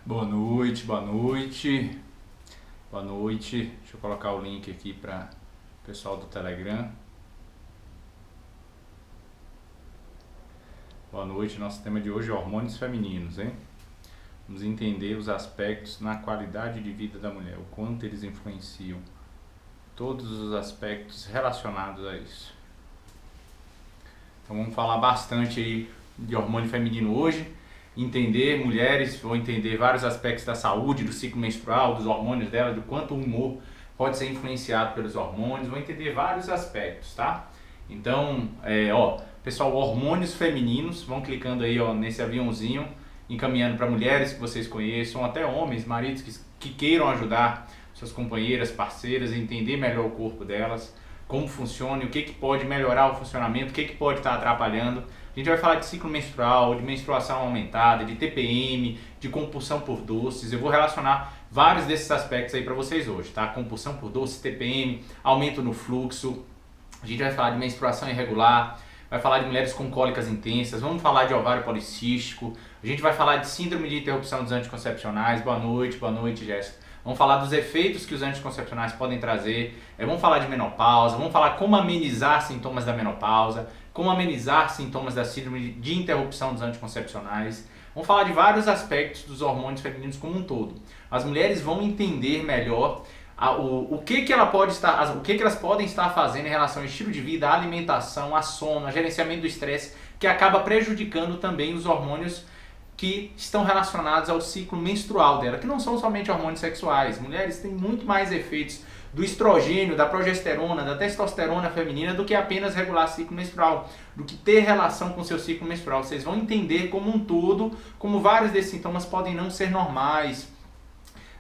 Boa noite, boa noite, boa noite. Deixa eu colocar o link aqui para o pessoal do Telegram. Boa noite, nosso tema de hoje é hormônios femininos, hein? Vamos entender os aspectos na qualidade de vida da mulher, o quanto eles influenciam, todos os aspectos relacionados a isso. Então vamos falar bastante aí de hormônio feminino hoje. Entender mulheres, vou entender vários aspectos da saúde, do ciclo menstrual, dos hormônios dela, do quanto o humor pode ser influenciado pelos hormônios, vou entender vários aspectos, tá? Então, pessoal, hormônios femininos, vão clicando aí nesse aviãozinho, encaminhando para mulheres que vocês conheçam, até homens, maridos que queiram ajudar suas companheiras, parceiras a entender melhor o corpo delas, como funciona, o que pode melhorar o funcionamento, o que pode estar atrapalhando. A gente vai falar de ciclo menstrual, de menstruação aumentada, de TPM, de compulsão por doces. Eu vou relacionar vários desses aspectos aí para vocês hoje, tá? Compulsão por doces, TPM, aumento no fluxo. A gente vai falar de menstruação irregular, vai falar de mulheres com cólicas intensas, vamos falar de ovário policístico, a gente vai falar de síndrome de interrupção dos anticoncepcionais. Boa noite, Jéssica. Vamos falar dos efeitos que os anticoncepcionais podem trazer, vamos falar de menopausa, vamos falar como amenizar sintomas da menopausa, como amenizar sintomas da síndrome de interrupção dos anticoncepcionais. Vamos falar de vários aspectos dos hormônios femininos como um todo. As mulheres vão entender melhor o que elas podem estar fazendo em relação ao estilo de vida, à alimentação, a sono, a gerenciamento do estresse, que acaba prejudicando também os hormônios que estão relacionados ao ciclo menstrual dela, que não são somente hormônios sexuais. Mulheres têm muito mais efeitos do estrogênio, da progesterona, da testosterona feminina do que apenas regular ciclo menstrual, do que ter relação com o seu ciclo menstrual. Vocês vão entender como um todo, como vários desses sintomas podem não ser normais.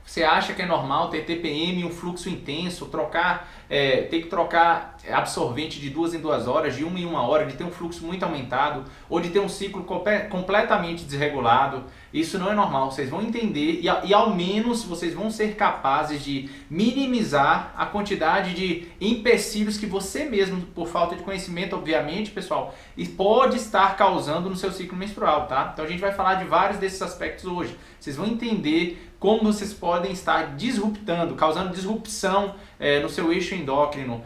Você acha que é normal ter TPM, um fluxo intenso, ter que trocar absorvente de 2 em 2 horas, de 1 em 1 hora, de ter um fluxo muito aumentado, ou de ter um ciclo completamente desregulado? Isso não é normal. Vocês vão entender e ao menos vocês vão ser capazes de minimizar a quantidade de empecilhos que você mesmo, por falta de conhecimento, obviamente, pessoal, pode estar causando no seu ciclo menstrual, tá? Então a gente vai falar de vários desses aspectos hoje. Vocês vão entender como vocês podem estar disruptando, causando disrupção no seu eixo endócrino,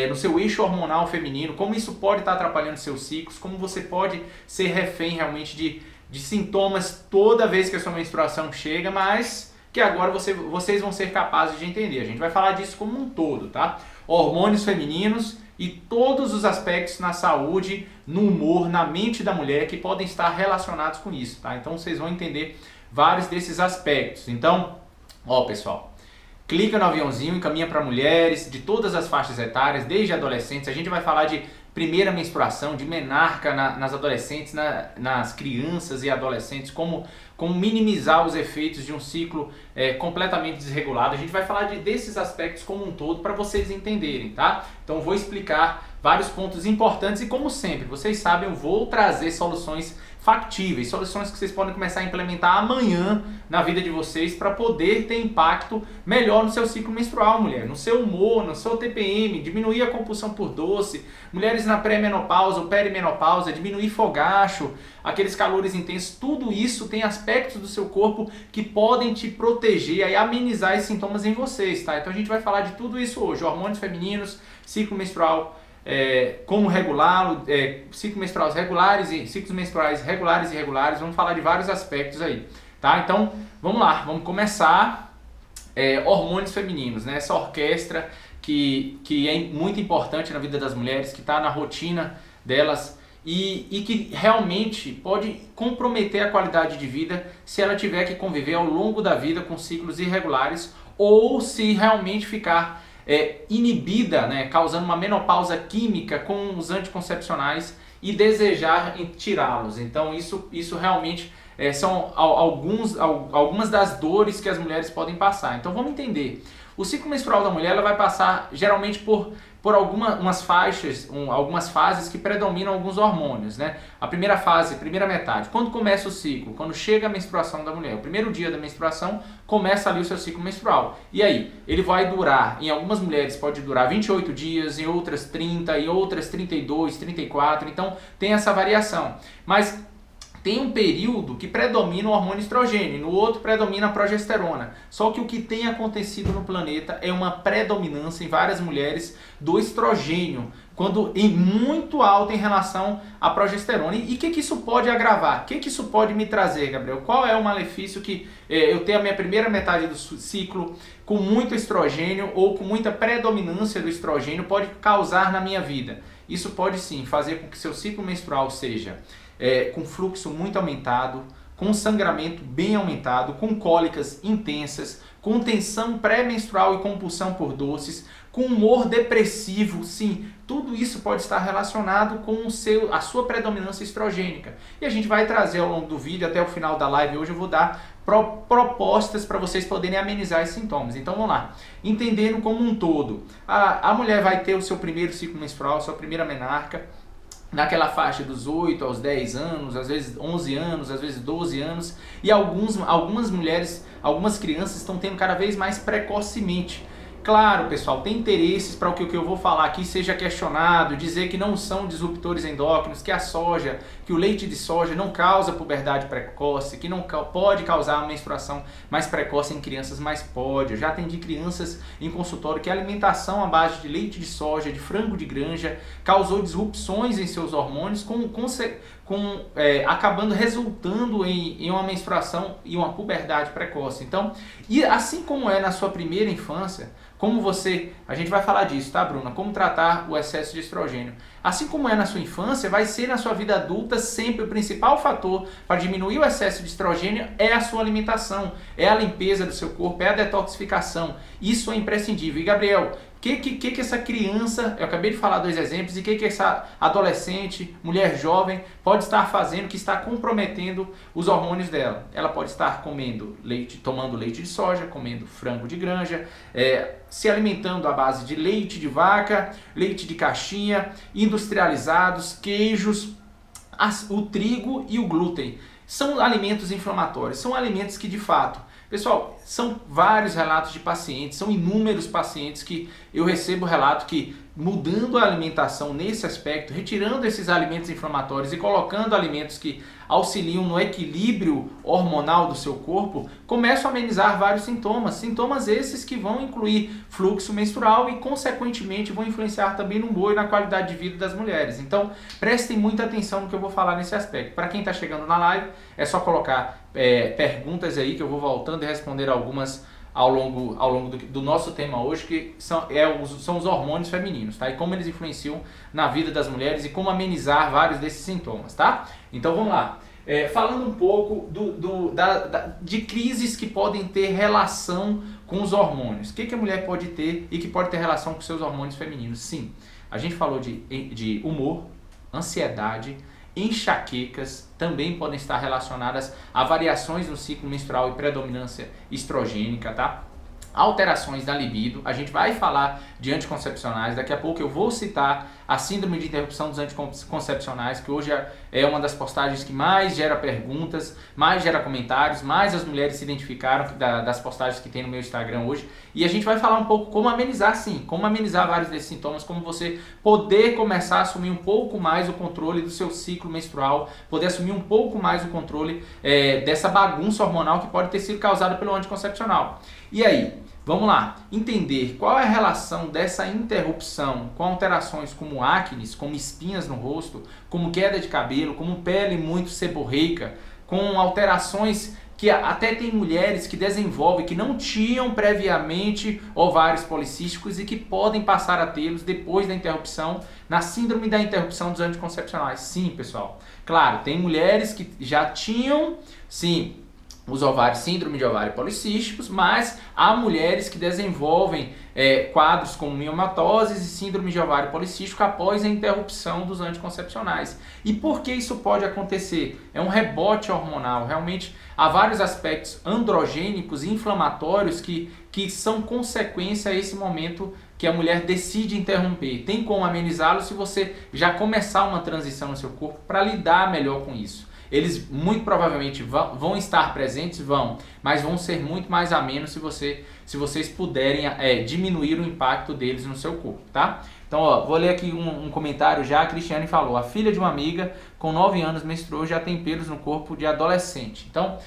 no seu eixo hormonal feminino, como isso pode estar atrapalhando seus ciclos, como você pode ser refém realmente de sintomas toda vez que a sua menstruação chega, mas que agora vocês vão ser capazes de entender. A gente vai falar disso como um todo, tá? Hormônios femininos e todos os aspectos na saúde, no humor, na mente da mulher que podem estar relacionados com isso, tá? Então vocês vão entender vários desses aspectos. Então, pessoal, clica no aviãozinho, encaminha para mulheres de todas as faixas etárias, desde adolescentes. A gente vai falar de primeira menstruação, de menarca nas adolescentes, nas crianças e adolescentes, como minimizar os efeitos de um ciclo completamente desregulado. A gente vai falar desses aspectos como um todo para vocês entenderem, tá? Então vou explicar vários pontos importantes e, como sempre, vocês sabem, eu vou trazer soluções factíveis, soluções que vocês podem começar a implementar amanhã na vida de vocês para poder ter impacto melhor no seu ciclo menstrual, mulher, no seu humor, no seu TPM, diminuir a compulsão por doce, mulheres na pré-menopausa ou perimenopausa, diminuir fogacho, aqueles calores intensos. Tudo isso tem aspectos do seu corpo que podem te proteger e amenizar esses sintomas em vocês, tá? Então a gente vai falar de tudo isso hoje: hormônios femininos, ciclo menstrual, como regulá-lo, ciclos menstruais regulares e ciclos menstruais regulares e irregulares. Vamos falar de vários aspectos aí, tá? Então vamos lá, vamos começar. Hormônios femininos, né? Essa orquestra que é muito importante na vida das mulheres, que está na rotina delas e que realmente pode comprometer a qualidade de vida se ela tiver que conviver ao longo da vida com ciclos irregulares, ou se realmente ficar inibida, né, causando uma menopausa química com os anticoncepcionais e desejar tirá-los. Então isso realmente são algumas das dores que as mulheres podem passar. Então vamos entender. O ciclo menstrual da mulher, ela vai passar geralmente por algumas fases que predominam alguns hormônios, né? A primeira fase, primeira metade, quando começa o ciclo, quando chega a menstruação da mulher, o primeiro dia da menstruação, começa ali o seu ciclo menstrual. E aí, ele vai durar, em algumas mulheres pode durar 28 dias, em outras 30, em outras 32, 34, então tem essa variação. Mas tem um período que predomina o hormônio estrogênio, no outro predomina a progesterona. Só que o que tem acontecido no planeta é uma predominância em várias mulheres do estrogênio, quando muito alto em relação à progesterona. E o que isso pode agravar? O que isso pode me trazer, Gabriel? Qual é o malefício que eu tenho a minha primeira metade do ciclo com muito estrogênio ou com muita predominância do estrogênio pode causar na minha vida? Isso pode sim fazer com que seu ciclo menstrual seja com fluxo muito aumentado, com sangramento bem aumentado, com cólicas intensas, com tensão pré-menstrual e compulsão por doces, com humor depressivo, sim, tudo isso pode estar relacionado com a sua predominância estrogênica. E a gente vai trazer ao longo do vídeo, até o final da live hoje, eu vou dar propostas para vocês poderem amenizar esses sintomas. Então vamos lá, entendendo como um todo, a mulher vai ter o seu primeiro ciclo menstrual, sua primeira menarca, naquela faixa dos 8 aos 10 anos, às vezes 11 anos, às vezes 12 anos, e algumas mulheres, algumas crianças estão tendo cada vez mais precocemente. Claro, pessoal, tem interesses para que o que eu vou falar aqui seja questionado, dizer que não são disruptores endócrinos, que a soja, que o leite de soja não causa puberdade precoce, que não pode causar uma menstruação mais precoce em crianças, mas pode. Eu já atendi crianças em consultório que a alimentação à base de leite de soja, de frango de granja, causou disrupções em seus hormônios, acabando resultando em uma menstruação e uma puberdade precoce. Então, e assim como é na sua primeira infância, a gente vai falar disso, tá, Bruna? Como tratar o excesso de estrogênio. Assim como é na sua infância, vai ser na sua vida adulta sempre o principal fator para diminuir o excesso de estrogênio é a sua alimentação, é a limpeza do seu corpo, é a detoxificação. Isso é imprescindível. E, Gabriel, o que essa criança, eu acabei de falar 2 exemplos, e que essa adolescente, mulher jovem, pode estar fazendo que está comprometendo os hormônios dela? Ela pode estar tomando leite de soja, comendo frango de granja, se alimentando à base de leite de vaca, leite de caixinha, industrializados, queijos, o trigo e o glúten. São alimentos inflamatórios, são alimentos que de fato... Pessoal, são vários relatos de pacientes, são inúmeros pacientes que eu recebo relato que mudando a alimentação nesse aspecto, retirando esses alimentos inflamatórios e colocando alimentos que auxiliam no equilíbrio hormonal do seu corpo, começam a amenizar vários sintomas. Sintomas esses que vão incluir fluxo menstrual e, consequentemente, vão influenciar também no humor e na qualidade de vida das mulheres. Então, prestem muita atenção no que eu vou falar nesse aspecto. Para quem está chegando na live, é só colocar perguntas aí que eu vou voltando e responder algumas ao longo do nosso tema hoje, que são os hormônios femininos, tá? E como eles influenciam na vida das mulheres e como amenizar vários desses sintomas, tá? Então vamos lá. Falando um pouco de crises que podem ter relação com os hormônios. O que a mulher pode ter e que pode ter relação com seus hormônios femininos? Sim, a gente falou de humor, ansiedade, enxaquecas também podem estar relacionadas a variações no ciclo menstrual e predominância estrogênica, tá? Alterações da libido, a gente vai falar de anticoncepcionais, daqui a pouco eu vou citar a síndrome de interrupção dos anticoncepcionais, que hoje é uma das postagens que mais gera perguntas, mais gera comentários, mais as mulheres se identificaram das postagens que tem no meu Instagram hoje, e a gente vai falar um pouco como amenizar sim, como amenizar vários desses sintomas, como você poder começar a assumir um pouco mais o controle do seu ciclo menstrual, poder assumir um pouco mais o controle dessa bagunça hormonal que pode ter sido causada pelo anticoncepcional. E aí? Vamos lá, entender qual é a relação dessa interrupção com alterações como acne, como espinhas no rosto, como queda de cabelo, como pele muito seborreica, com alterações que até tem mulheres que desenvolvem, que não tinham previamente ovários policísticos e que podem passar a tê-los depois da interrupção, na síndrome da interrupção dos anticoncepcionais. Sim, pessoal. Claro, tem mulheres que já tinham, sim, os ovários, síndrome de ovário policísticos, mas há mulheres que desenvolvem quadros como miomatoses e síndrome de ovário policístico após a interrupção dos anticoncepcionais. E por que isso pode acontecer? É um rebote hormonal, realmente há vários aspectos androgênicos e inflamatórios que são consequência a esse momento que a mulher decide interromper. Tem como amenizá-lo se você já começar uma transição no seu corpo para lidar melhor com isso. Eles muito provavelmente vão estar presentes, mas vão ser muito mais amenos se vocês puderem diminuir o impacto deles no seu corpo, tá? Então, ó, vou ler aqui um comentário já. A Cristiane falou: a filha de uma amiga com 9 anos menstruou, já tem pelos no corpo de adolescente. Então,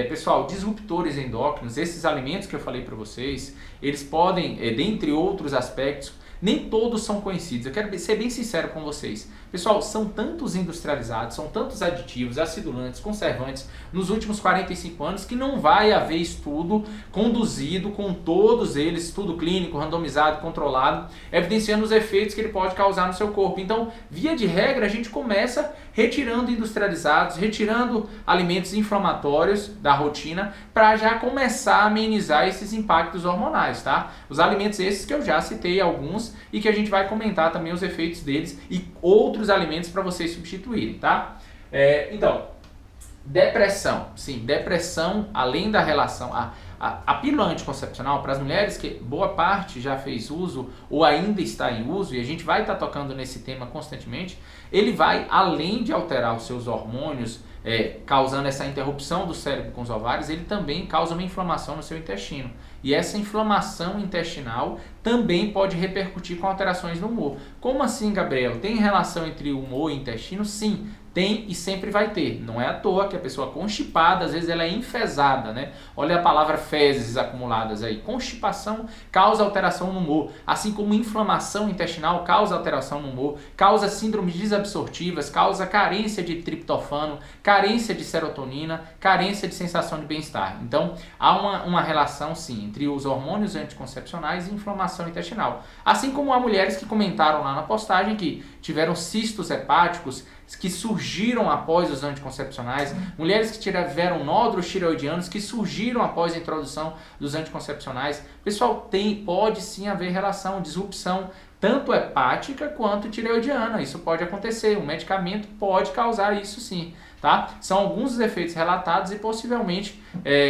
pessoal, disruptores endócrinos, esses alimentos que eu falei para vocês, eles podem, dentre outros aspectos, nem todos são conhecidos. Eu quero ser bem sincero com vocês. Pessoal, são tantos industrializados, são tantos aditivos, acidulantes, conservantes nos últimos 45 anos que não vai haver estudo conduzido com todos eles, estudo clínico, randomizado, controlado, evidenciando os efeitos que ele pode causar no seu corpo. Então, via de regra, a gente começa retirando industrializados, retirando alimentos inflamatórios da rotina para já começar a amenizar esses impactos hormonais, tá? Os alimentos esses que eu já citei alguns e que a gente vai comentar também os efeitos deles e outros alimentos para vocês substituírem, tá? Então, depressão. Sim, depressão, além da relação... A pílula anticoncepcional, para as mulheres que boa parte já fez uso ou ainda está em uso, e a gente vai estar tocando nesse tema constantemente, ele vai, além de alterar os seus hormônios, causando essa interrupção do cérebro com os ovários, ele também causa uma inflamação no seu intestino. E essa inflamação intestinal também pode repercutir com alterações no humor. Como assim, Gabriel? Tem relação entre humor e intestino? Sim, tem e sempre vai ter. Não é à toa que a pessoa constipada, às vezes ela é enfesada, né? Olha a palavra fezes acumuladas aí. Constipação causa alteração no humor, assim como inflamação intestinal causa alteração no humor, causa síndromes desabsortivas, causa carência de triptofano, carência de serotonina, carência de sensação de bem-estar. Então, há uma relação, sim, entre os hormônios anticoncepcionais e inflamação intestinal. Assim como há mulheres que comentaram lá na postagem que tiveram cistos hepáticos que surgiram após os anticoncepcionais, mulheres que tiveram nódulos tireoidianos que surgiram após a introdução dos anticoncepcionais. Pessoal, pode sim haver relação, disrupção, tanto hepática quanto tireoidiana. Isso pode acontecer, o medicamento pode causar isso sim. Tá? São alguns dos efeitos relatados e possivelmente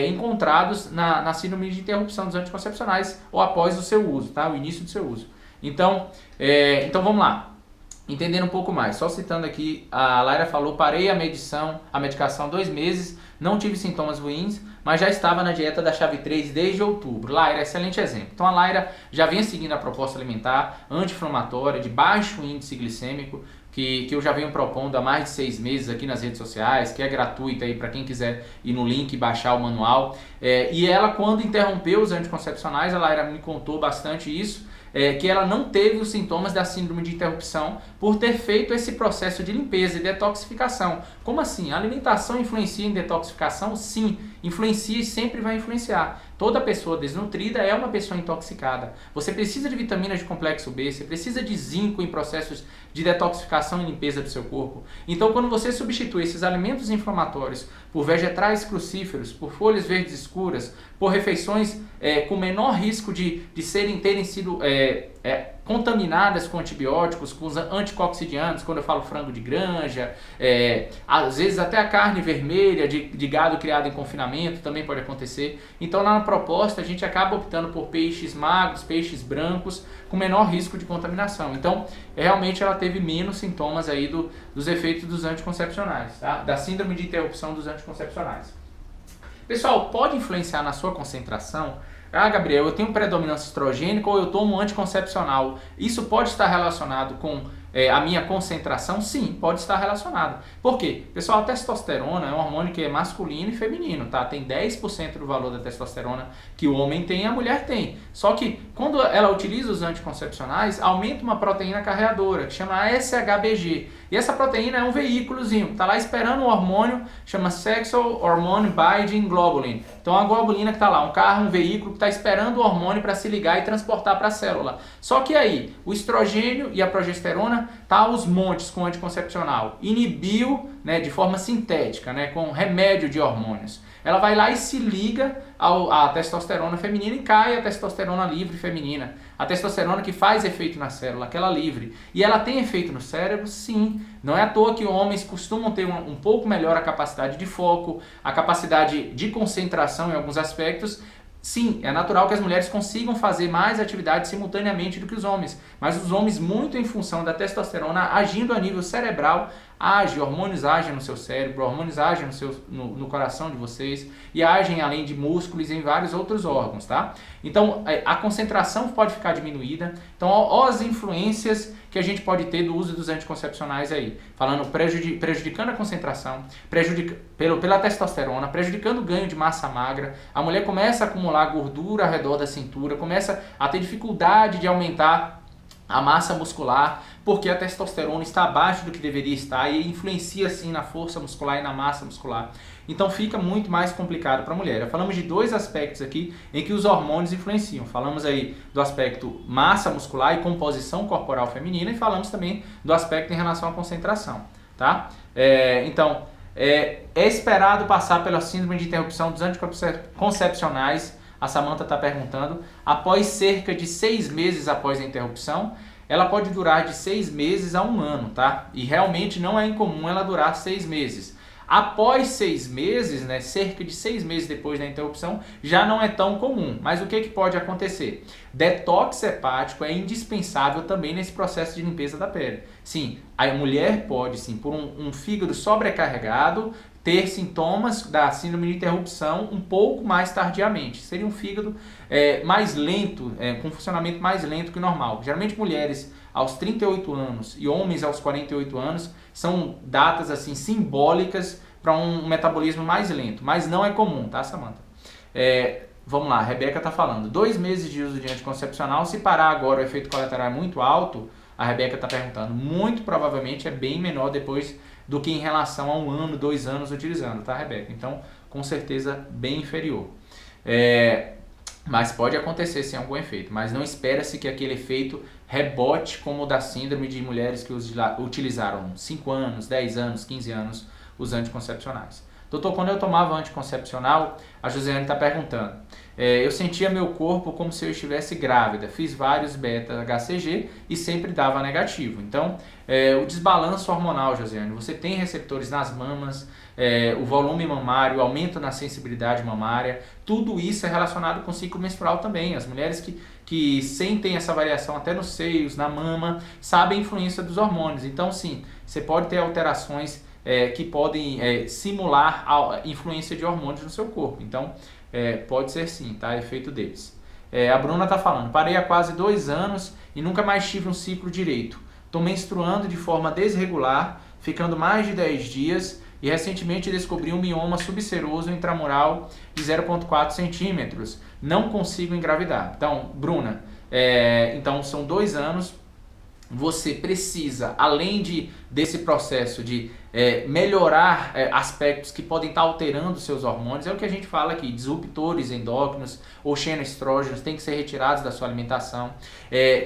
encontrados na síndrome de interrupção dos anticoncepcionais ou após o seu uso, tá? O início do seu uso. Então vamos lá. Entendendo um pouco mais, só citando aqui, a Laira falou: parei a medicação há 2 meses, não tive sintomas ruins, mas já estava na dieta da chave 3 desde outubro. Laira, excelente exemplo. Então a Laira já vem seguindo a proposta alimentar anti-inflamatória, de baixo índice glicêmico, que eu já venho propondo há mais de 6 meses aqui nas redes sociais, que é gratuita aí para quem quiser ir no link e baixar o manual. E ela, quando interrompeu os anticoncepcionais, a Laira me contou bastante isso, que ela não teve os sintomas da síndrome de interrupção por ter feito esse processo de limpeza e detoxificação. Como assim? A alimentação influencia em detoxificação? Sim, influencia e sempre vai influenciar. Toda pessoa desnutrida é uma pessoa intoxicada. Você precisa de vitaminas de complexo B, você precisa de zinco em processos de detoxificação e limpeza do seu corpo. Então, quando você substitui esses alimentos inflamatórios por vegetais crucíferos, por folhas verdes escuras, por refeições com menor risco de terem sido contaminadas com antibióticos, com os anticoccidianos, quando eu falo frango de granja, às vezes até a carne vermelha de gado criado em confinamento também pode acontecer. Então, lá na proposta, a gente acaba optando por peixes magros, peixes brancos, com menor risco de contaminação. Então, realmente ela teve menos sintomas aí dos efeitos dos anticoncepcionais, tá? Da síndrome de interrupção dos anticoncepcionais. Pessoal, pode influenciar na sua concentração? Ah, Gabriel, eu tenho predominância estrogênica ou eu tomo anticoncepcional. Isso pode estar relacionado com a minha concentração? Sim, pode estar relacionado. Por quê? Pessoal, a testosterona é um hormônio que é masculino e feminino, tá? Tem 10% do valor da testosterona que o homem tem e a mulher tem. Só que quando ela utiliza os anticoncepcionais, aumenta uma proteína carreadora, que chama SHBG. E essa proteína é um veículozinho, tá lá esperando um hormônio, chama Sexual Hormone Binding Globulin. Então a globulina que tá lá, um veículo que está esperando o hormônio para se ligar e transportar para a célula. Só que aí, o estrogênio e a progesterona tá aos montes com anticoncepcional. Inibiu, né, de forma sintética, né, com remédio de hormônios. Ela vai lá e se liga à testosterona feminina e cai a testosterona livre feminina. A testosterona que faz efeito na célula, aquela livre. E ela tem efeito no cérebro? Sim. Não é à toa que homens costumam ter um pouco melhor a capacidade de foco, a capacidade de concentração em alguns aspectos. Sim, é natural que as mulheres consigam fazer mais atividades simultaneamente do que os homens, mas os homens, muito em função da testosterona agindo a nível cerebral, hormônios agem no seu cérebro, hormônios agem no coração de vocês e agem além de músculos em vários outros órgãos, tá? Então a concentração pode ficar diminuída, então ó as influências que a gente pode ter do uso dos anticoncepcionais aí, falando prejudicando a concentração, pela testosterona, prejudicando o ganho de massa magra, a mulher começa a acumular gordura ao redor da cintura, começa a ter dificuldade de aumentar a massa muscular, porque a testosterona está abaixo do que deveria estar e influencia sim na força muscular e na massa muscular. Então fica muito mais complicado para a mulher. Falamos de dois aspectos aqui em que os hormônios influenciam. Falamos aí do aspecto massa muscular e composição corporal feminina e falamos também do aspecto em relação à concentração, tá? Então, é esperado passar pela síndrome de interrupção dos anticoncepcionais, a Samantha está perguntando, após cerca de 6 meses após a interrupção. Ela pode durar de 6 meses a 1 ano, tá? E realmente não é incomum ela durar 6 meses. Após 6 meses, né, cerca de 6 meses depois da interrupção, já não é tão comum. Mas o que pode acontecer? Detox hepático é indispensável também nesse processo de limpeza da pele. Sim, a mulher pode, sim, por um fígado sobrecarregado, ter sintomas da síndrome de interrupção um pouco mais tardiamente. Seria um fígado mais lento, com funcionamento mais lento que o normal. Geralmente mulheres aos 38 anos e homens aos 48 anos são datas assim simbólicas para um metabolismo mais lento, mas não é comum, tá, Samantha? Vamos lá, a Rebeca está falando, 2 meses de uso de anticoncepcional, se parar agora o efeito colateral é muito alto, a Rebeca está perguntando, muito provavelmente é bem menor depois do que em relação a 1 ano, 2 anos utilizando, tá, Rebeca? Então, com certeza, bem inferior. Mas pode acontecer sim algum efeito, mas não espera-se que aquele efeito rebote como o da síndrome de mulheres que utilizaram 5 anos, 10 anos, 15 anos os anticoncepcionais. Doutor, quando eu tomava anticoncepcional, a Josiane está perguntando, eu sentia meu corpo como se eu estivesse grávida, fiz vários beta-HCG e sempre dava negativo. Então, o desbalanço hormonal, Josiane, você tem receptores nas mamas, o volume mamário, o aumento na sensibilidade mamária, tudo isso é relacionado com o ciclo menstrual também. As mulheres que sentem essa variação até nos seios, na mama, sabem a influência dos hormônios. Então, sim, você pode ter alterações que podem simular a influência de hormônios no seu corpo. Então, pode ser sim, tá? Efeito deles. A Bruna está falando, parei há quase 2 anos e nunca mais tive um ciclo direito. Estou menstruando de forma desregular, ficando mais de 10 dias e recentemente descobri um mioma subseroso intramural de 0,4 centímetros. Não consigo engravidar. Então, Bruna, então são 2 anos. Você precisa, além desse processo de melhorar aspectos que podem estar alterando seus hormônios, é o que a gente fala aqui, disruptores endócrinos ou xenoestrógenos têm que ser retirados da sua alimentação,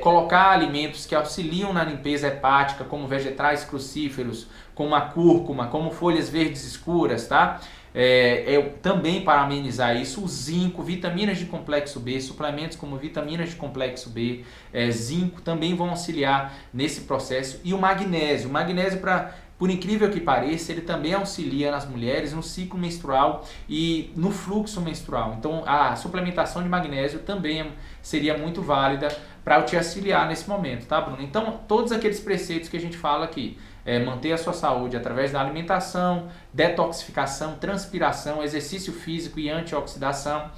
colocar alimentos que auxiliam na limpeza hepática, como vegetais crucíferos, como a cúrcuma, como folhas verdes escuras, tá? Também para amenizar isso, o zinco, vitaminas de complexo B, suplementos como vitaminas de complexo B, zinco também vão auxiliar nesse processo, e o magnésio, por incrível que pareça, ele também auxilia nas mulheres no ciclo menstrual e no fluxo menstrual. Então a suplementação de magnésio também seria muito válida para te auxiliar nesse momento, tá, Bruno? Então todos aqueles preceitos que a gente fala aqui, manter a sua saúde através da alimentação, detoxificação, transpiração, exercício físico e antioxidação,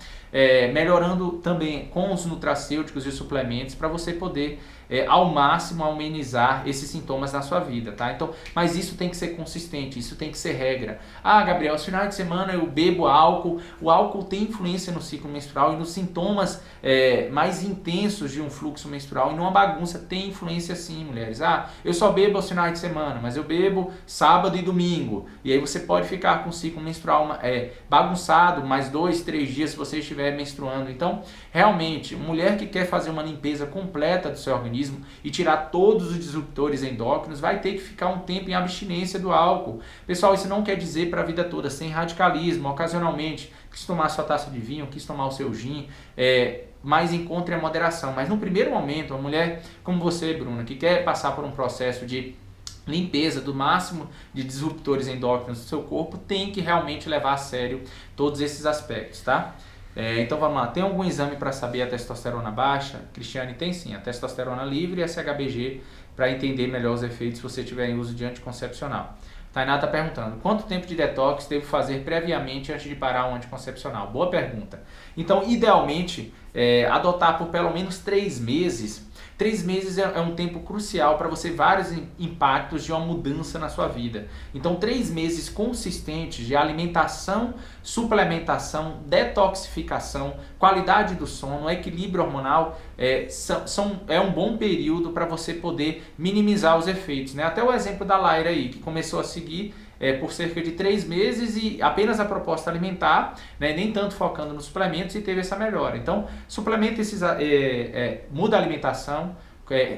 melhorando também com os nutracêuticos e suplementos para você poder ao máximo amenizar esses sintomas na sua vida, tá? Então, mas isso tem que ser consistente, isso tem que ser regra. Ah, Gabriel, aos finais de semana eu bebo álcool, o álcool tem influência no ciclo menstrual e nos sintomas mais intensos de um fluxo menstrual, e numa bagunça tem influência sim, mulheres. Ah, eu só bebo aos finais de semana, mas eu bebo sábado e domingo, e aí você pode ficar com o ciclo menstrual bagunçado mais 2, 3 dias se você estiver menstruando. Então, realmente, mulher que quer fazer uma limpeza completa do seu organismo e tirar todos os disruptores endócrinos, vai ter que ficar um tempo em abstinência do álcool. Pessoal, isso não quer dizer para a vida toda, sem radicalismo. Ocasionalmente, quis tomar a sua taça de vinho, quis tomar o seu gin, mas encontre a moderação. Mas no primeiro momento, uma mulher como você, Bruna, que quer passar por um processo de limpeza do máximo de disruptores endócrinos do seu corpo, tem que realmente levar a sério todos esses aspectos, tá? Então vamos lá, tem algum exame para saber a testosterona baixa? Cristiane, tem sim, a testosterona livre e a SHBG para entender melhor os efeitos se você tiver em uso de anticoncepcional. Tainá está perguntando, quanto tempo de detox devo fazer previamente antes de parar um anticoncepcional? Boa pergunta. Então, idealmente, adotar por pelo menos 3 meses. 3 meses é um tempo crucial para você vários impactos de uma mudança na sua vida. Então, 3 meses consistentes de alimentação, suplementação, detoxificação, qualidade do sono, equilíbrio hormonal, é um bom período para você poder minimizar os efeitos, né? Até o exemplo da Laira aí, que começou a seguir por cerca de 3 meses e apenas a proposta alimentar, né, nem tanto focando nos suplementos, e teve essa melhora. Então, suplementa muda a alimentação,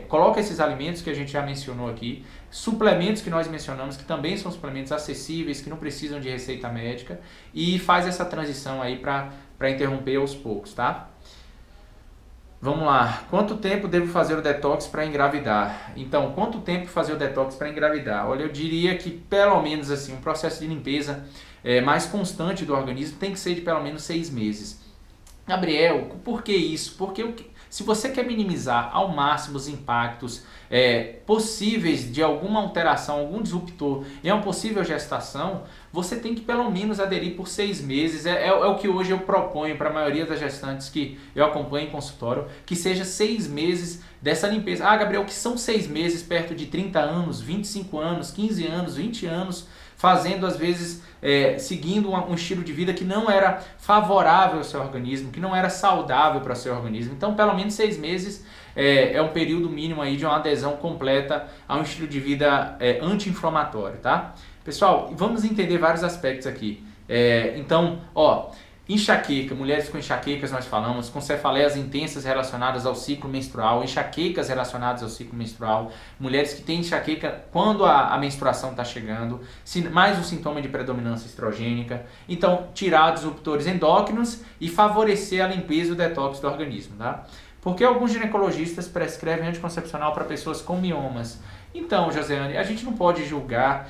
coloca esses alimentos que a gente já mencionou aqui, suplementos que nós mencionamos, que também são suplementos acessíveis, que não precisam de receita médica, e faz essa transição aí para interromper aos poucos, tá? Vamos lá, quanto tempo devo fazer o detox para engravidar? Então, quanto tempo fazer o detox para engravidar? Olha, eu diria que pelo menos assim, um processo de limpeza mais constante do organismo tem que ser de pelo menos 6 meses. Gabriel, por que isso? Porque se você quer minimizar ao máximo os impactos possíveis de alguma alteração, algum disruptor em uma possível gestação, você tem que pelo menos aderir por 6 meses. É o que hoje eu proponho para a maioria das gestantes que eu acompanho em consultório, que seja 6 meses dessa limpeza. Ah, Gabriel, que são 6 meses perto de 30 anos, 25 anos, 15 anos, 20 anos, fazendo às vezes, seguindo um estilo de vida que não era favorável ao seu organismo, que não era saudável para o seu organismo. Então, pelo menos 6 meses é um período mínimo aí de uma adesão completa a um estilo de vida anti-inflamatório, tá? Pessoal, vamos entender vários aspectos aqui. Então, enxaqueca, mulheres com enxaquecas nós falamos, com cefaleias intensas relacionadas ao ciclo menstrual, enxaquecas relacionadas ao ciclo menstrual, mulheres que têm enxaqueca quando a menstruação está chegando, mais um sintoma de predominância estrogênica. Então, tirar disruptores endócrinos e favorecer a limpeza e o detox do organismo, tá? Porque alguns ginecologistas prescrevem anticoncepcional para pessoas com miomas. Então, Josiane, a gente não pode julgar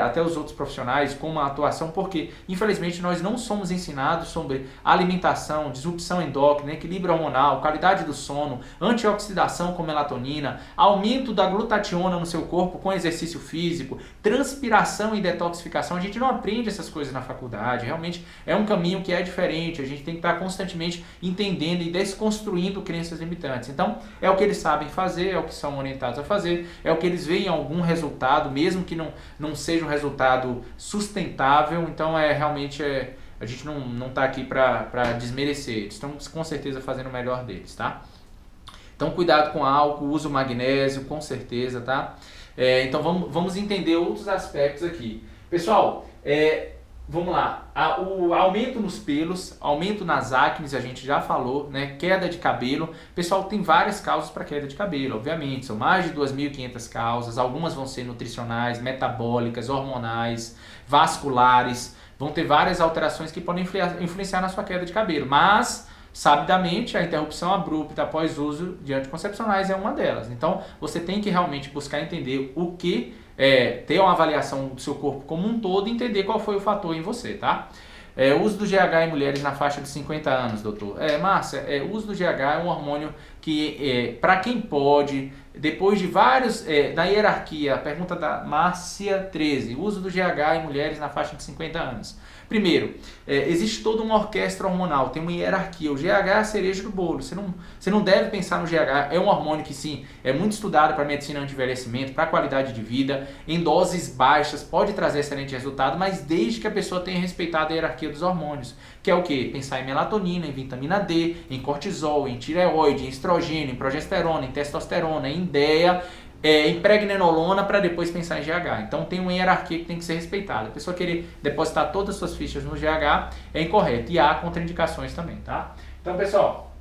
até os outros profissionais com uma atuação, porque, infelizmente, nós não somos ensinados sobre alimentação, disrupção endócrina, equilíbrio hormonal, qualidade do sono, antioxidação com melatonina, aumento da glutationa no seu corpo com exercício físico, transpiração e detoxificação. A gente não aprende essas coisas na faculdade. Realmente é um caminho que é diferente. A gente tem que estar constantemente entendendo e desconstruindo crenças limitantes. Então, é o que eles sabem fazer, é o que são orientados a fazer, é o que eles veem algum resultado, mesmo que não seja um resultado sustentável. Então realmente a gente não está aqui para desmerecer, eles estão com certeza fazendo o melhor deles, tá? Então cuidado com álcool, uso magnésio, com certeza, tá? Então vamos entender outros aspectos aqui. Pessoal, vamos lá, o aumento nos pelos, aumento nas acnes, a gente já falou, né? Queda de cabelo. Pessoal, tem várias causas para queda de cabelo, obviamente, são mais de 2.500 causas, algumas vão ser nutricionais, metabólicas, hormonais, vasculares, vão ter várias alterações que podem influenciar na sua queda de cabelo, mas sabidamente a interrupção abrupta após uso de anticoncepcionais é uma delas. Então você tem que realmente buscar entender o que ter uma avaliação do seu corpo como um todo e entender qual foi o fator em você, tá? O uso do GH em mulheres na faixa de 50 anos, doutor. Márcia, o uso do GH é um hormônio que, para quem pode, depois de vários, na hierarquia, a pergunta da Márcia 13, uso do GH em mulheres na faixa de 50 anos. Primeiro, existe toda uma orquestra hormonal, tem uma hierarquia. O GH é a cereja do bolo. Você não deve pensar no GH. É um hormônio que, sim, é muito estudado para medicina anti-envelhecimento, para qualidade de vida. Em doses baixas pode trazer excelente resultado, mas desde que a pessoa tenha respeitado a hierarquia dos hormônios. Que é o quê? Pensar em melatonina, em vitamina D, em cortisol, em tireoide, em estrogênio, em progesterona, em testosterona, em DEA, em pregnenolona, para depois pensar em GH. Então tem uma hierarquia que tem que ser respeitada. A pessoa querer depositar todas as suas fichas no GH é incorreto. E há contraindicações também, tá? Então, pessoal,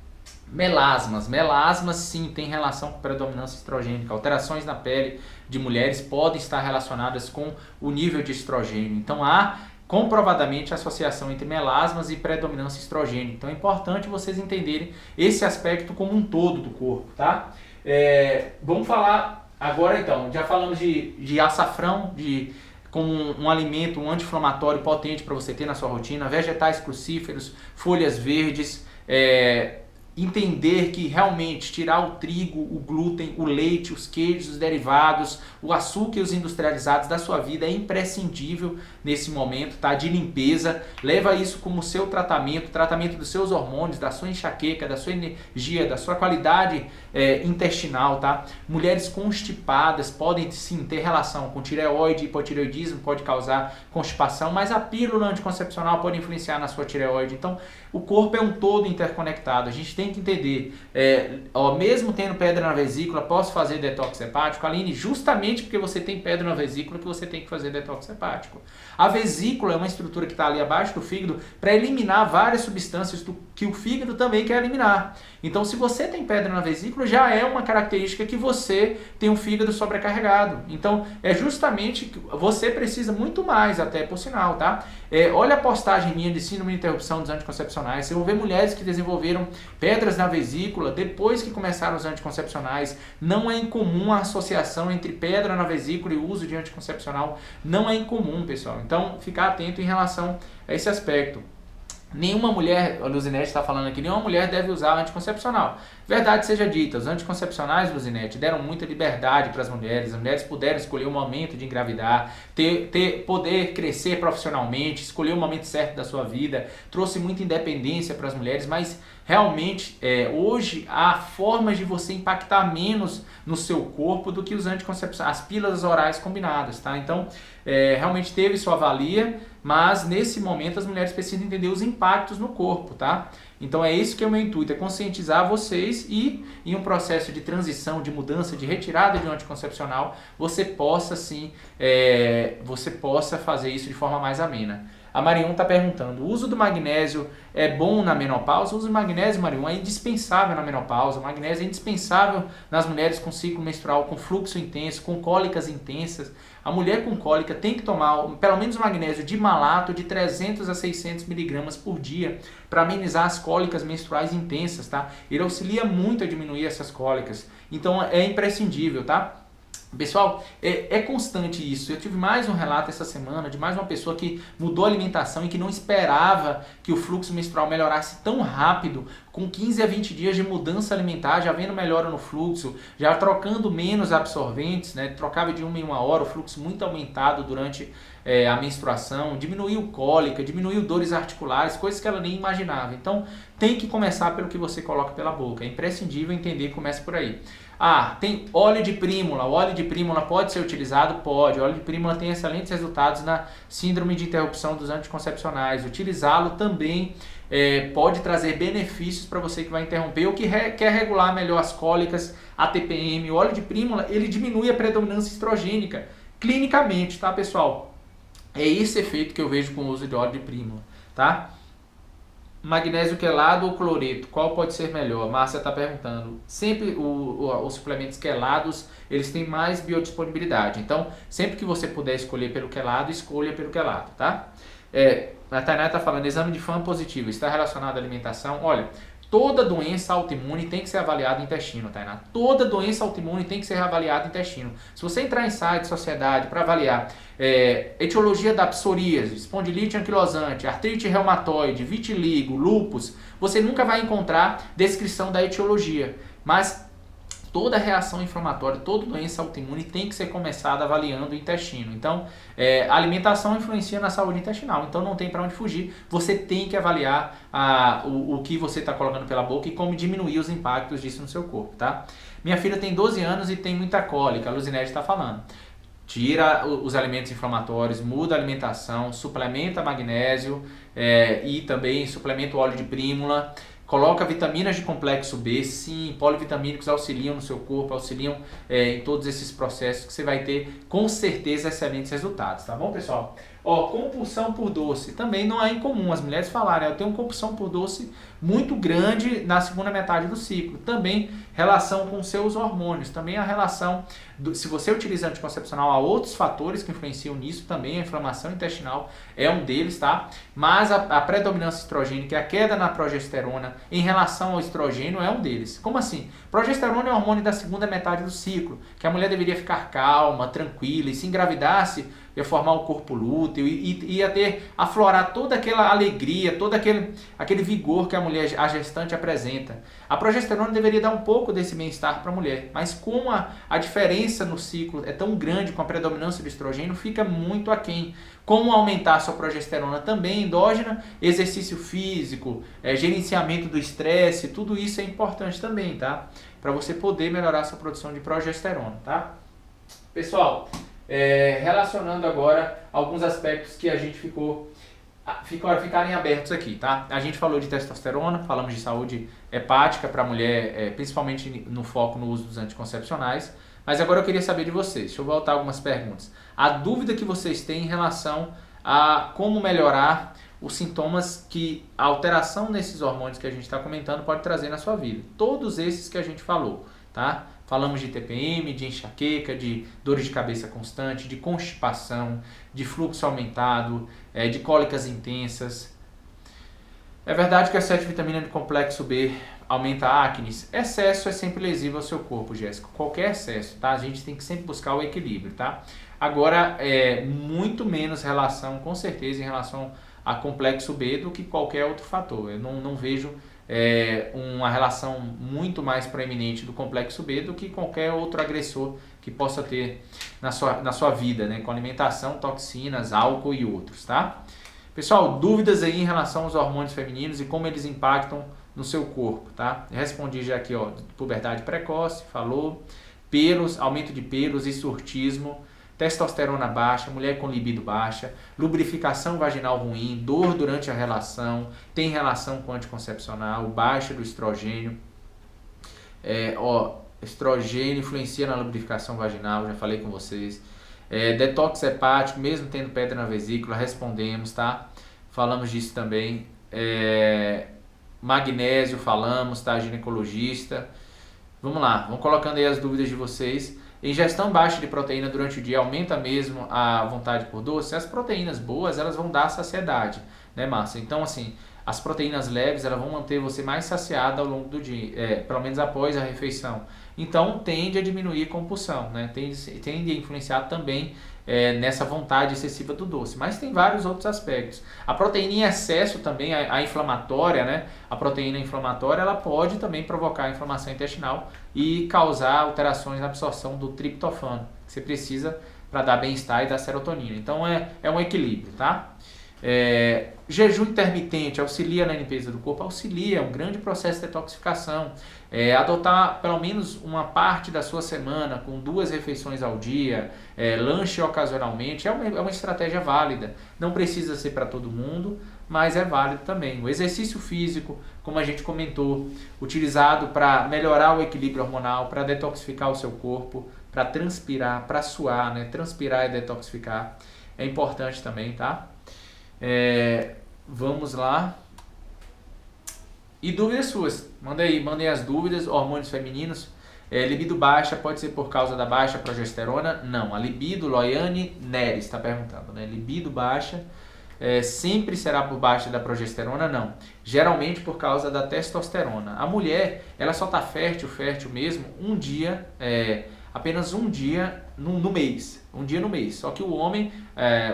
melasmas. Melasmas, sim, tem relação com predominância estrogênica. Alterações na pele de mulheres podem estar relacionadas com o nível de estrogênio. Então há comprovadamente associação entre melasmas e predominância estrogênica. Então é importante vocês entenderem esse aspecto como um todo do corpo, tá? Vamos falar agora então, já falamos de açafrão, como um alimento, um anti-inflamatório potente para você ter na sua rotina, vegetais crucíferos, folhas verdes, entender que realmente tirar o trigo, o glúten, o leite, os queijos, os derivados, o açúcar e os industrializados da sua vida é imprescindível nesse momento, tá? De limpeza. Leva isso como seu tratamento dos seus hormônios, da sua enxaqueca, da sua energia, da sua qualidade intestinal, tá? Mulheres constipadas podem sim ter relação com tireoide, hipotireoidismo pode causar constipação, mas a pílula anticoncepcional pode influenciar na sua tireoide. Então, o corpo é um todo interconectado. A gente tem que entender, mesmo tendo pedra na vesícula, posso fazer detox hepático? Aline, justamente porque você tem pedra na vesícula que você tem que fazer detox hepático. A vesícula é uma estrutura que está ali abaixo do fígado para eliminar várias substâncias que o fígado também quer eliminar. Então, se você tem pedra na vesícula, já é uma característica que você tem um fígado sobrecarregado. Então, é justamente que você precisa muito mais, até por sinal, tá? Olha a postagem minha de síndrome de interrupção dos anticoncepcionais. Você vai ver mulheres que desenvolveram pedras na vesícula depois que começaram os anticoncepcionais. Não é incomum a associação entre pedra na vesícula e o uso de anticoncepcional. Não é incomum, pessoal. Então, ficar atento em relação a esse aspecto. Nenhuma mulher, a Luzinete está falando aqui, nenhuma mulher deve usar anticoncepcional. Verdade seja dita, os anticoncepcionais, Luzinete, deram muita liberdade para as mulheres puderam escolher o momento de engravidar, poder crescer profissionalmente, escolher o momento certo da sua vida, trouxe muita independência para as mulheres, mas realmente hoje há formas de você impactar menos no seu corpo do que os anticoncepcionais, as pílulas orais combinadas, tá? Então, realmente teve sua valia, mas nesse momento as mulheres precisam entender os impactos no corpo, tá? Então é isso que é o meu intuito, é conscientizar vocês e em um processo de transição, de mudança, de retirada de um anticoncepcional, você possa sim, fazer isso de forma mais amena. A Marion está perguntando, o uso do magnésio é bom na menopausa? O uso do magnésio, Marion, é indispensável na menopausa. O magnésio é indispensável nas mulheres com ciclo menstrual, com fluxo intenso, com cólicas intensas. A mulher com cólica tem que tomar pelo menos magnésio de malato de 300 a 600 miligramas por dia para amenizar as cólicas menstruais intensas, tá? Ele auxilia muito a diminuir essas cólicas. Então é imprescindível, tá? Pessoal, é constante isso. Eu tive mais um relato essa semana de mais uma pessoa que mudou a alimentação e que não esperava que o fluxo menstrual melhorasse tão rápido, com 15 a 20 dias de mudança alimentar, já vendo melhora no fluxo, já trocando menos absorventes, né? Trocava de 1 em 1 hora, o fluxo muito aumentado durante a menstruação, diminuiu cólica, diminuiu dores articulares, coisas que ela nem imaginava. Então, tem que começar pelo que você coloca pela boca. É imprescindível entender, começa por aí. Tem óleo de prímula. O óleo de prímula pode ser utilizado? Pode. O óleo de prímula tem excelentes resultados na síndrome de interrupção dos anticoncepcionais. Utilizá-lo também pode trazer benefícios para você que vai interromper ou que quer regular melhor as cólicas, a TPM. O óleo de prímula, ele diminui a predominância estrogênica clinicamente, tá, pessoal? É esse efeito que eu vejo com o uso de óleo de prímula, tá? Magnésio quelado ou cloreto, qual pode ser melhor? Márcia está perguntando. Sempre os suplementos quelados, eles têm mais biodisponibilidade. Então, sempre que você puder escolher pelo quelado, escolha pelo quelado, tá? A Tainá está falando, exame de FAM positivo, está relacionado à alimentação? Olha, toda doença autoimune tem que ser avaliada em intestino, Tainá. Toda doença autoimune tem que ser avaliada em intestino. Se você entrar em site, sociedade, para avaliar etiologia da psoríase, espondilite anquilosante, artrite reumatoide, vitiligo, lúpus, você nunca vai encontrar descrição da etiologia. Mas toda reação inflamatória, toda doença autoimune tem que ser começada avaliando o intestino. Então, a alimentação influencia na saúde intestinal, então não tem para onde fugir. Você tem que avaliar o que você está colocando pela boca e como diminuir os impactos disso no seu corpo, tá? Minha filha tem 12 anos e tem muita cólica, a Luzinete está falando. Tira os alimentos inflamatórios, muda a alimentação, suplementa magnésio e também suplementa o óleo de prímula. Coloca vitaminas de complexo B, sim, polivitamínicos auxiliam no seu corpo, auxiliam em todos esses processos que você vai ter, com certeza, excelentes resultados, tá bom, pessoal? Compulsão por doce, também não é incomum as mulheres falarem, eu tenho uma compulsão por doce muito grande na segunda metade do ciclo. Também relação com seus hormônios, também a relação, se você utiliza anticoncepcional, há outros fatores que influenciam nisso, também a inflamação intestinal é um deles, tá? Mas a predominância estrogênica, a queda na progesterona em relação ao estrogênio é um deles. Como assim? Progesterona é o hormônio da segunda metade do ciclo, que a mulher deveria ficar calma, tranquila, e se engravidasse, ia formar o corpo lúteo, ia aflorar toda aquela alegria, todo aquele vigor que a gestante apresenta. A progesterona deveria dar um pouco desse bem-estar para a mulher, mas como a diferença no ciclo é tão grande com a predominância do estrogênio, fica muito aquém. Como aumentar a sua progesterona também endógena, exercício físico, gerenciamento do estresse, tudo isso é importante também, tá? Para você poder melhorar a sua produção de progesterona, tá? Pessoal, relacionando agora alguns aspectos que a gente ficarem abertos aqui, tá? A gente falou de testosterona, falamos de saúde hepática para a mulher, principalmente no foco no uso dos anticoncepcionais, mas agora eu queria saber de vocês, deixa eu voltar algumas perguntas. A dúvida que vocês têm em relação a como melhorar os sintomas que a alteração nesses hormônios que a gente está comentando pode trazer na sua vida. Todos esses que a gente falou, tá? Falamos de TPM, de enxaqueca, de dores de cabeça constante, de constipação, de fluxo aumentado, de cólicas intensas. É verdade que a 7-vitamina do complexo B aumenta a acne. Excesso é sempre lesivo ao seu corpo, Jéssica. Qualquer excesso, tá? A gente tem que sempre buscar o equilíbrio, tá? Agora, muito menos relação, com certeza, em relação a complexo B do que qualquer outro fator. Eu não vejo uma relação muito mais proeminente do complexo B do que qualquer outro agressor que possa ter na sua vida, né? Com alimentação, toxinas, álcool e outros, tá? Pessoal, dúvidas aí em relação aos hormônios femininos e como eles impactam no seu corpo, tá? Respondi já aqui, ó, puberdade precoce, falou, pelos, aumento de pelos e surtismo, testosterona baixa, mulher com libido baixa, lubrificação vaginal ruim, dor durante a relação, tem relação com anticoncepcional, baixa do estrogênio, estrogênio influencia na lubrificação vaginal, já falei com vocês, detox hepático, mesmo tendo pedra na vesícula, respondemos, tá? Falamos disso também, magnésio, falamos, tá? Ginecologista, vamos lá, vamos colocando aí as dúvidas de vocês. Ingestão baixa de proteína durante o dia aumenta mesmo a vontade por doce? As proteínas boas, elas vão dar saciedade, né, Márcia? Então, assim, as proteínas leves, elas vão manter você mais saciada ao longo do dia, pelo menos após a refeição. Então, tende a diminuir a compulsão, né? Tende a influenciar também nessa vontade excessiva do doce. Mas tem vários outros aspectos. A proteína em excesso também, a inflamatória, né? A proteína inflamatória, ela pode também provocar inflamação intestinal e causar alterações na absorção do triptofano, que você precisa para dar bem-estar e dar serotonina. Então, é um equilíbrio, tá? Jejum intermitente auxilia na limpeza do corpo? Auxilia, é um grande processo de detoxificação. Adotar pelo menos uma parte da sua semana com 2 refeições ao dia, lanche ocasionalmente, é uma estratégia válida. Não precisa ser para todo mundo, mas é válido também. O exercício físico, como a gente comentou, utilizado para melhorar o equilíbrio hormonal, para detoxificar o seu corpo, para transpirar, para suar, né? Transpirar e detoxificar é importante também, tá? Vamos lá. E dúvidas suas, mandem as dúvidas. Hormônios femininos, libido baixa pode ser por causa da baixa progesterona? Não, a libido, Loiane Neres está perguntando, né? Libido baixa sempre será por baixa da progesterona? Não, geralmente por causa da testosterona. A mulher, ela só está fértil mesmo um dia, apenas um dia no mês, só que o homem,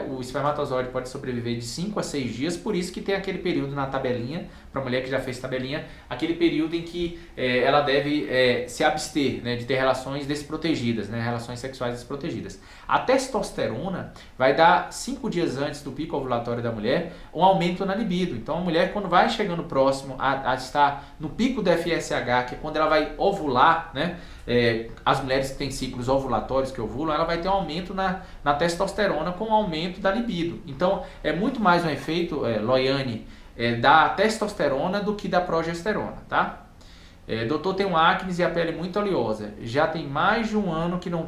o espermatozoide pode sobreviver de 5 a 6 dias, por isso que tem aquele período na tabelinha, para a mulher que já fez tabelinha, aquele período em que ela deve se abster, né, de ter relações desprotegidas, né, relações sexuais desprotegidas. A testosterona vai dar 5 dias antes do pico ovulatório da mulher um aumento na libido. Então a mulher, quando vai chegando próximo a estar no pico do FSH, que é quando ela vai ovular, né, as mulheres que têm ciclos ovulatórios que ovulam, ela vai ter um aumento na testosterona com o aumento da libido. Então é muito mais um efeito, Loiane, da testosterona do que da progesterona, tá? Doutor, tem um acne e a pele muito oleosa. Já tem mais de um ano que não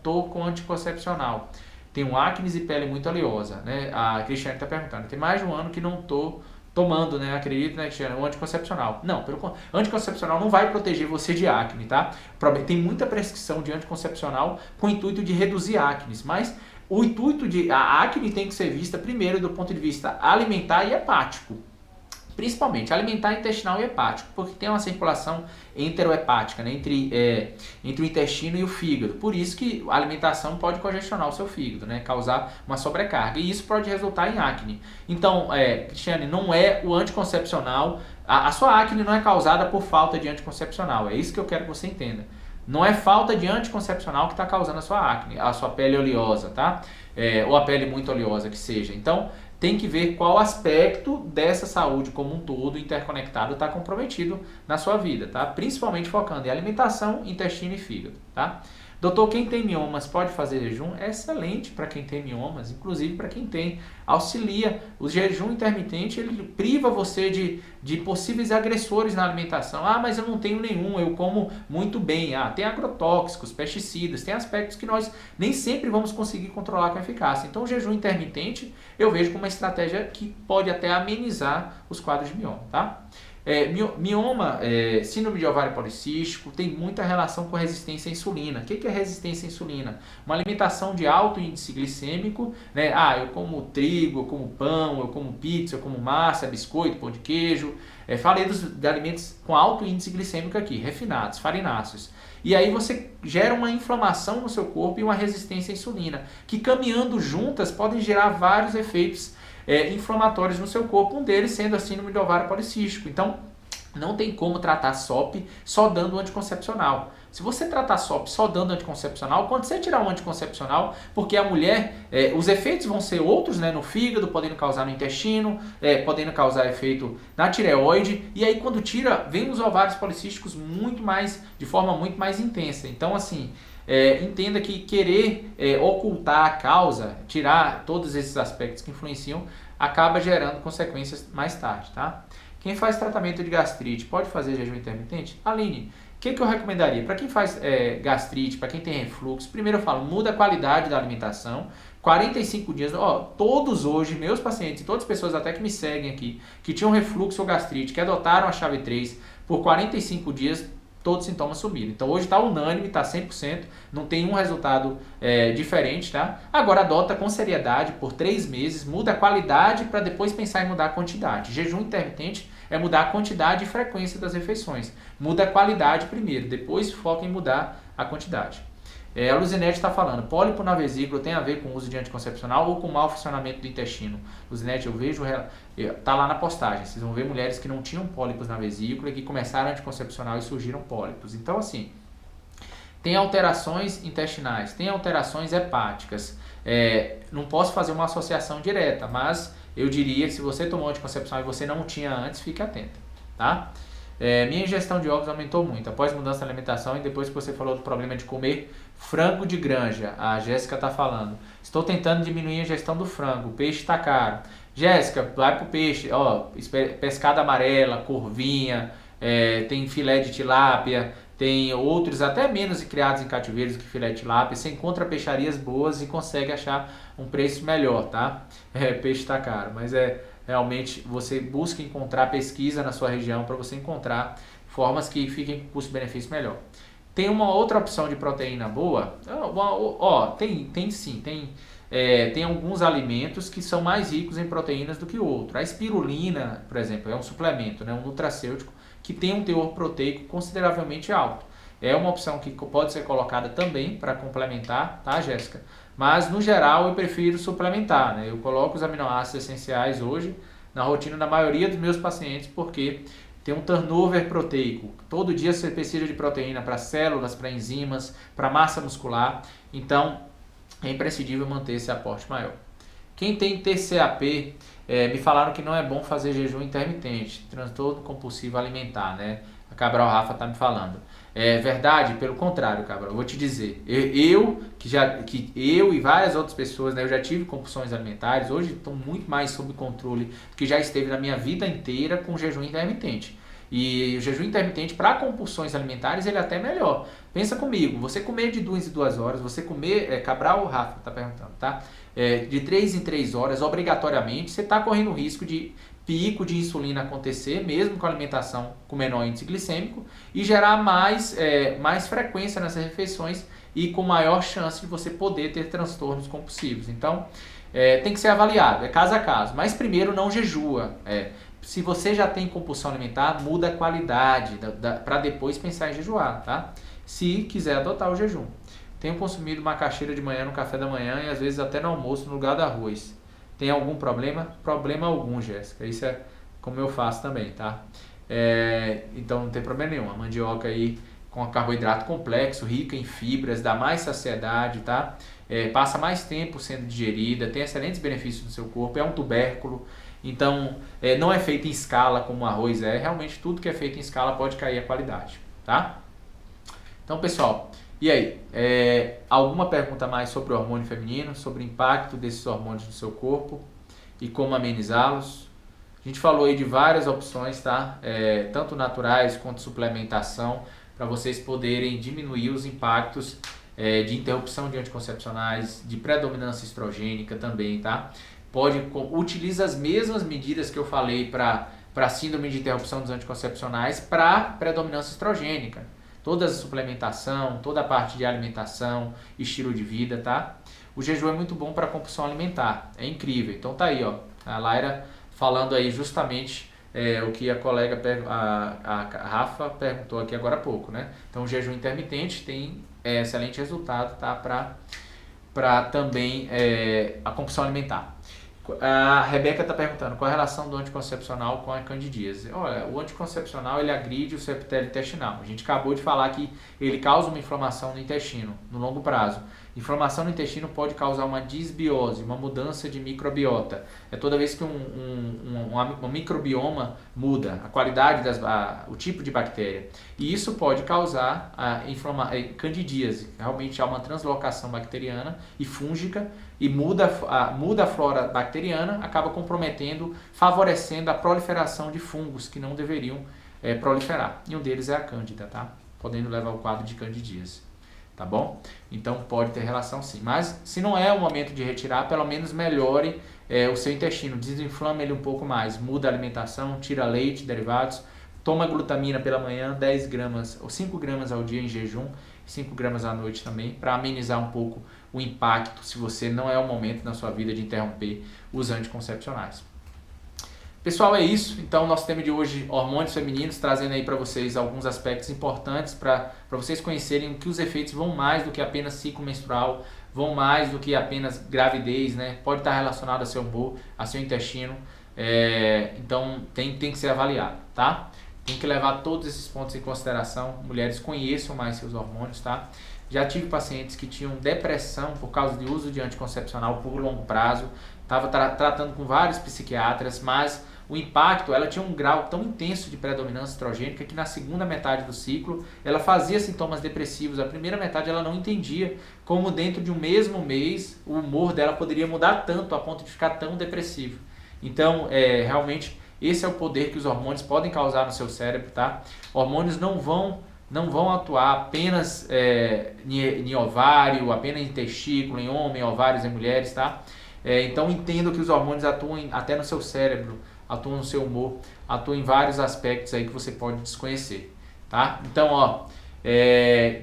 tô com anticoncepcional. Tem um acne e pele muito oleosa, né? A Cristiane está perguntando. Tem mais de um ano que não tô tomando, né? Acredito, né, Cristiane, um anticoncepcional. Não, anticoncepcional não vai proteger você de acne, tá? Tem muita prescrição de anticoncepcional com o intuito de reduzir acnes, mas o intuito a acne tem que ser vista primeiro do ponto de vista alimentar e hepático. Principalmente alimentar intestinal e hepático, porque tem uma circulação enterohepática, né, entre o intestino e o fígado. Por isso que a alimentação pode congestionar o seu fígado, né, causar uma sobrecarga. E isso pode resultar em acne. Então, Cristiane, não é o anticoncepcional. A sua acne não é causada por falta de anticoncepcional. É isso que eu quero que você entenda. Não é falta de anticoncepcional que está causando a sua acne, a sua pele oleosa, tá? Ou a pele muito oleosa que seja. Então, tem que ver qual aspecto dessa saúde como um todo, interconectado, está comprometido na sua vida, tá? Principalmente focando em alimentação, intestino e fígado, tá? Doutor, quem tem miomas pode fazer jejum? É excelente para quem tem miomas, inclusive para quem tem. Auxilia. O jejum intermitente, ele priva você de possíveis agressores na alimentação. Ah, mas eu não tenho nenhum, eu como muito bem. Ah, tem agrotóxicos, pesticidas, tem aspectos que nós nem sempre vamos conseguir controlar com eficácia. Então, o jejum intermitente eu vejo como uma estratégia que pode até amenizar os quadros de mioma, tá? Mioma, síndrome de ovário policístico, tem muita relação com resistência à insulina. O que é resistência à insulina? Uma alimentação de alto índice glicêmico, né? Ah, eu como trigo, eu como pão, eu como pizza, eu como massa, biscoito, pão de queijo. Falei de alimentos com alto índice glicêmico aqui, refinados, farináceos. E aí você gera uma inflamação no seu corpo e uma resistência à insulina, que caminhando juntas podem gerar vários efeitos inflamatórios no seu corpo, um deles sendo a síndrome de ovário policístico. Então, não tem como tratar SOP só dando anticoncepcional. Se você tratar SOP só dando anticoncepcional, quando você tirar um anticoncepcional, porque a mulher, os efeitos vão ser outros, né, no fígado, podendo causar no intestino, podendo causar efeito na tireoide, e aí quando tira, vem os ovários policísticos de forma muito mais intensa. Então, assim, entenda que querer ocultar a causa, tirar todos esses aspectos que influenciam, acaba gerando consequências mais tarde, tá? Quem faz tratamento de gastrite pode fazer jejum intermitente? Aline, o que eu recomendaria? Para quem faz gastrite, para quem tem refluxo, primeiro eu falo, muda a qualidade da alimentação, 45 dias, todos hoje, meus pacientes, todas as pessoas até que me seguem aqui, que tinham refluxo ou gastrite, que adotaram a chave 3 por 45 dias, todos os sintomas sumiram. Então hoje está unânime, está 100%, não tem um resultado diferente, tá? Agora adota com seriedade por 3 meses, muda a qualidade para depois pensar em mudar a quantidade. Jejum intermitente é mudar a quantidade e frequência das refeições. Muda a qualidade primeiro, depois foca em mudar a quantidade. A Luzinete está falando, pólipo na vesícula tem a ver com o uso de anticoncepcional ou com o mau funcionamento do intestino? Luzinete, eu vejo, tá lá na postagem, vocês vão ver mulheres que não tinham pólipos na vesícula e que começaram anticoncepcional e surgiram pólipos. Então, assim, tem alterações intestinais, tem alterações hepáticas. Não posso fazer uma associação direta, mas eu diria que se você tomou anticoncepcional e você não tinha antes, fique atenta, tá? Minha ingestão de ovos aumentou muito após mudança de alimentação e depois que você falou do problema de comer frango de granja. A Jéssica está falando. Estou tentando diminuir a ingestão do frango. O peixe está caro. Jéssica, vai pro peixe. Pescada amarela, corvinha, tem filé de tilápia, tem outros até menos criados em cativeiros que filé de tilápia. Você encontra peixarias boas e consegue achar um preço melhor, tá? Peixe está caro, mas realmente você busca encontrar pesquisa na sua região para você encontrar formas que fiquem com custo-benefício melhor. Tem uma outra opção de proteína boa? Tem sim. Tem alguns alimentos que são mais ricos em proteínas do que outros. A espirulina, por exemplo, é um suplemento, né, um nutracêutico que tem um teor proteico consideravelmente alto. É uma opção que pode ser colocada também para complementar, tá, Jéssica? Mas, no geral, eu prefiro suplementar, né? Eu coloco os aminoácidos essenciais hoje na rotina da maioria dos meus pacientes porque tem um turnover proteico. Todo dia você precisa de proteína para células, para enzimas, para massa muscular. Então, é imprescindível manter esse aporte maior. Quem tem TCAP, me falaram que não é bom fazer jejum intermitente, transtorno compulsivo alimentar, né? A Cabral Rafa está me falando. É verdade? Pelo contrário, Cabral, eu vou te dizer. Eu e várias outras pessoas, né, eu já tive compulsões alimentares, hoje estou muito mais sob controle do que já esteve na minha vida inteira com jejum intermitente. E o jejum intermitente para compulsões alimentares ele é até melhor. Pensa comigo, você comer de 2 em 2 horas, você comer, Cabral Rafa está perguntando, tá? De 3 em 3 horas, obrigatoriamente, você está correndo o risco de pico de insulina acontecer, mesmo com alimentação com menor índice glicêmico, e gerar mais frequência nessas refeições e com maior chance de você poder ter transtornos compulsivos. Então, tem que ser avaliado, caso a caso. Mas primeiro não jejua. se você já tem compulsão alimentar, muda a qualidade para depois pensar em jejuar, tá? Se quiser adotar o jejum. Tenho consumido macaxeira de manhã no café da manhã e às vezes até no almoço no lugar do arroz. Tem algum problema? Problema algum, Jéssica. Isso é como eu faço também, tá? Então não tem problema nenhum. A mandioca aí com carboidrato complexo, rica em fibras, dá mais saciedade, tá? Passa mais tempo sendo digerida, tem excelentes benefícios no seu corpo, é um tubérculo. Então, não é feito em escala como o arroz é. Realmente tudo que é feito em escala pode cair a qualidade, tá? Então, pessoal, e aí? Alguma pergunta mais sobre o hormônio feminino, sobre o impacto desses hormônios no seu corpo e como amenizá-los? A gente falou aí de várias opções, tá? Tanto naturais quanto suplementação, para vocês poderem diminuir os impactos de interrupção de anticoncepcionais, de predominância estrogênica também, tá? Utiliza as mesmas medidas que eu falei para síndrome de interrupção dos anticoncepcionais para predominância estrogênica. Toda a suplementação, toda a parte de alimentação, estilo de vida, tá? O jejum é muito bom para compulsão alimentar, é incrível. Então tá aí, ó, a Laira falando aí justamente o que a colega, a Rafa perguntou aqui agora há pouco, né? Então o jejum intermitente tem excelente resultado, tá? Para também a compulsão alimentar. A Rebeca está perguntando qual a relação do anticoncepcional com a candidíase. Olha, o anticoncepcional ele agride o seu epitélio intestinal. A gente acabou de falar que ele causa uma inflamação no intestino, no longo prazo. Inflamação no intestino pode causar uma disbiose, uma mudança de microbiota. Toda vez que um microbioma muda, a qualidade, o tipo de bactéria. E isso pode causar candidíase. Realmente há uma translocação bacteriana e fúngica e muda a flora bacteriana, acaba comprometendo, favorecendo a proliferação de fungos que não deveriam proliferar. E um deles é a cândida, tá? Podendo levar ao quadro de candidíase. Tá bom? Então pode ter relação sim. Mas se não é o momento de retirar, pelo menos melhore o seu intestino, desinflame ele um pouco mais, muda a alimentação, tira leite, derivados, toma glutamina pela manhã, 10 gramas ou 5 gramas ao dia em jejum, 5 gramas à noite também, para amenizar um pouco o impacto se você não é o momento na sua vida de interromper os anticoncepcionais. Pessoal, é isso. Então, nosso tema de hoje, hormônios femininos, trazendo aí para vocês alguns aspectos importantes para vocês conhecerem que os efeitos vão mais do que apenas ciclo menstrual, vão mais do que apenas gravidez, né? Pode estar relacionado a seu humor, a seu intestino. Então, tem que ser avaliado, tá? Tem que levar todos esses pontos em consideração. Mulheres, conheçam mais seus hormônios, tá? Já tive pacientes que tinham depressão por causa de uso de anticoncepcional por longo prazo. Estava tratando com vários psiquiatras, mas o impacto, ela tinha um grau tão intenso de predominância estrogênica que na segunda metade do ciclo ela fazia sintomas depressivos. A primeira metade ela não entendia como dentro de um mesmo mês o humor dela poderia mudar tanto a ponto de ficar tão depressivo. Então, realmente, esse é o poder que os hormônios podem causar no seu cérebro, tá? Hormônios não vão atuar apenas em ovário, apenas em testículo, em homem, ovários em mulheres, tá? Então entendo que os hormônios atuam até no seu cérebro, atuam no seu humor, atuam em vários aspectos aí que você pode desconhecer, tá? Então, ó,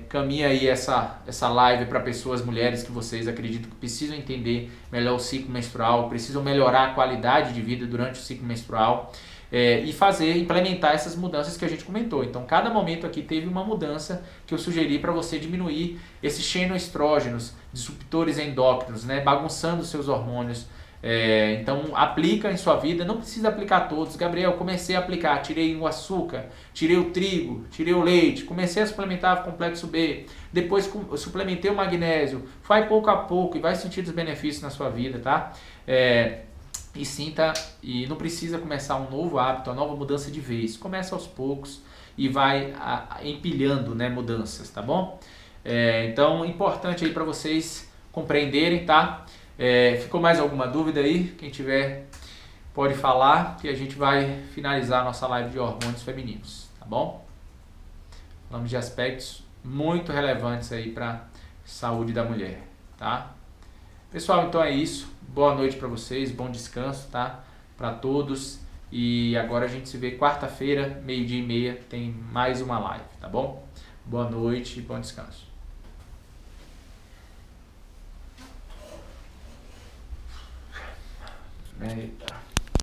caminha aí essa live para pessoas, mulheres que vocês acreditam que precisam entender melhor o ciclo menstrual, precisam melhorar a qualidade de vida durante o ciclo menstrual. E implementar essas mudanças que a gente comentou. Então, cada momento aqui teve uma mudança que eu sugeri para você diminuir esses xenoestrógenos, disruptores endócrinos, né, bagunçando os seus hormônios. Então, aplica em sua vida, não precisa aplicar todos. Gabriel, comecei a aplicar, tirei o açúcar, tirei o trigo, tirei o leite, comecei a suplementar o complexo B, depois suplementei o magnésio, vai pouco a pouco e vai sentir os benefícios na sua vida, tá? E sinta, e não precisa começar um novo hábito, uma nova mudança de vez. Começa aos poucos e vai empilhando, né, mudanças, tá bom? Então, importante aí para vocês compreenderem, tá? Ficou mais alguma dúvida aí? Quem tiver pode falar, que a gente vai finalizar a nossa live de hormônios femininos, tá bom? Falamos de aspectos muito relevantes aí para a saúde da mulher, tá? Pessoal, então é isso. Boa noite para vocês, bom descanso, tá? Para todos. E agora a gente se vê quarta-feira, 12h30, tem mais uma live, tá bom? Boa noite e bom descanso. Eita.